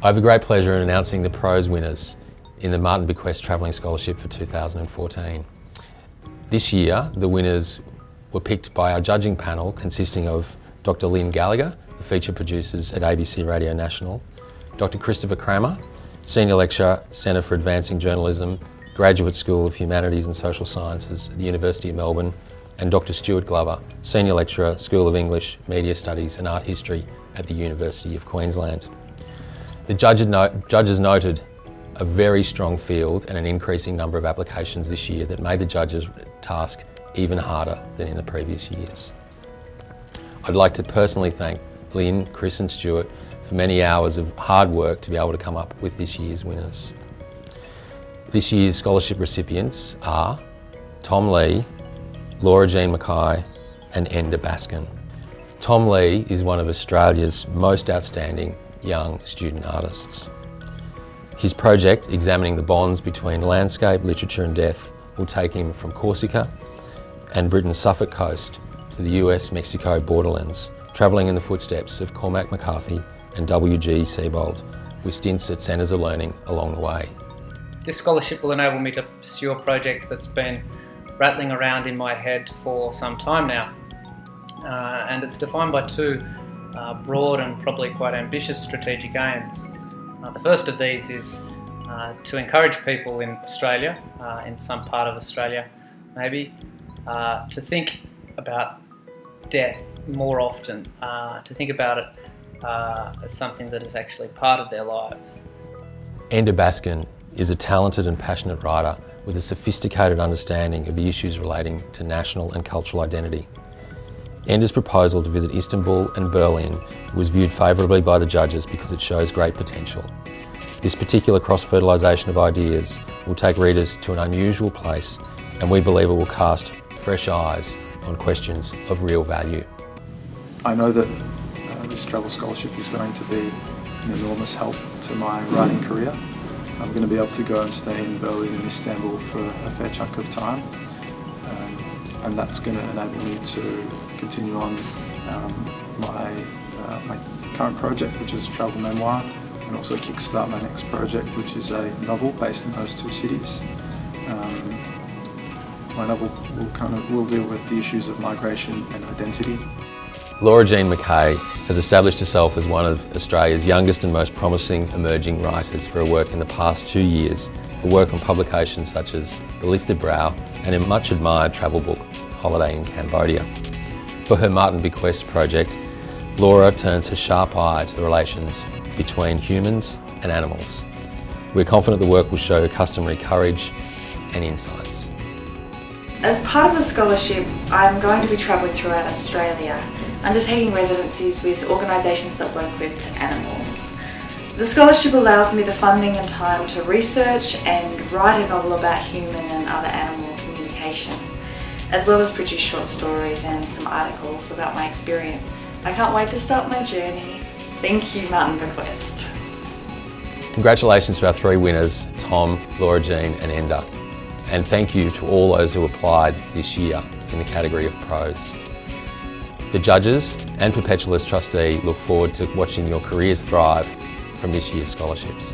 I have a great pleasure in announcing the Prose winners in the Martin Bequest Travelling Scholarship for 2014. This year, the winners were picked by our judging panel consisting of Dr. Lynn Gallagher, the feature producers at ABC Radio National, Dr. Christopher Cramer, Senior Lecturer, Centre for Advancing Journalism, Graduate School of Humanities and Social Sciences at the University of Melbourne, and Dr. Stuart Glover, Senior Lecturer, School of English, Media Studies and Art History at the University of Queensland. The judges noted a very strong field and an increasing number of applications this year that made the judges' task even harder than in the previous years. I'd like to personally thank Lynn, Chris and Stuart for many hours of hard work to be able to come up with this year's winners. This year's scholarship recipients are Tom Lee, Laura Jean Mackay and Enda Baskin. Tom Lee is one of Australia's most outstanding young student artists. His project, examining the bonds between landscape, literature and death, will take him from Corsica and Britain's Suffolk coast to the US-Mexico borderlands, travelling in the footsteps of Cormac McCarthy and W.G. Sebold, with stints at centres of learning along the way. This scholarship will enable me to pursue a project that's been rattling around in my head for some time now. And it's defined by two broad and probably quite ambitious strategic aims. The first of these is to encourage people in Australia, in some part of Australia maybe, to think about death more often, to think about it as something that is actually part of their lives. Enda Baskin is a talented and passionate writer with a sophisticated understanding of the issues relating to national and cultural identity. Enda's proposal to visit Istanbul and Berlin was viewed favourably by the judges because it shows great potential. This particular cross-fertilisation of ideas will take readers to an unusual place, and we believe it will cast fresh eyes on questions of real value. I know that this travel scholarship is going to be an enormous help to my writing career. I'm going to be able to go and stay in Berlin and Istanbul for a fair chunk of time, and that's going to enable me to continue on my current project, which is a travel memoir, and also kickstart my next project, which is a novel based in those two cities. My novel will deal with the issues of migration and identity. Laura Jean Mackay has established herself as one of Australia's youngest and most promising emerging writers for her work in the past 2 years, for work on publications such as The Lifted Brow and her much admired travel book, Holiday in Cambodia. For her Martin Bequest project, Laura turns her sharp eye to the relations between humans and animals. We're confident the work will show her customary courage and insights. As part of the scholarship, I'm going to be travelling throughout Australia, undertaking residencies with organisations that work with animals. The scholarship allows me the funding and time to research and write a novel about human and other animal communication, as well as produce short stories and some articles about my experience. I can't wait to start my journey. Thank you, Martin Bequest. Congratulations to our 3 winners, Tom, Laura Jean and Enda. And thank you to all those who applied this year in the category of prose. The judges and Perpetualist trustee look forward to watching your careers thrive from this year's scholarships.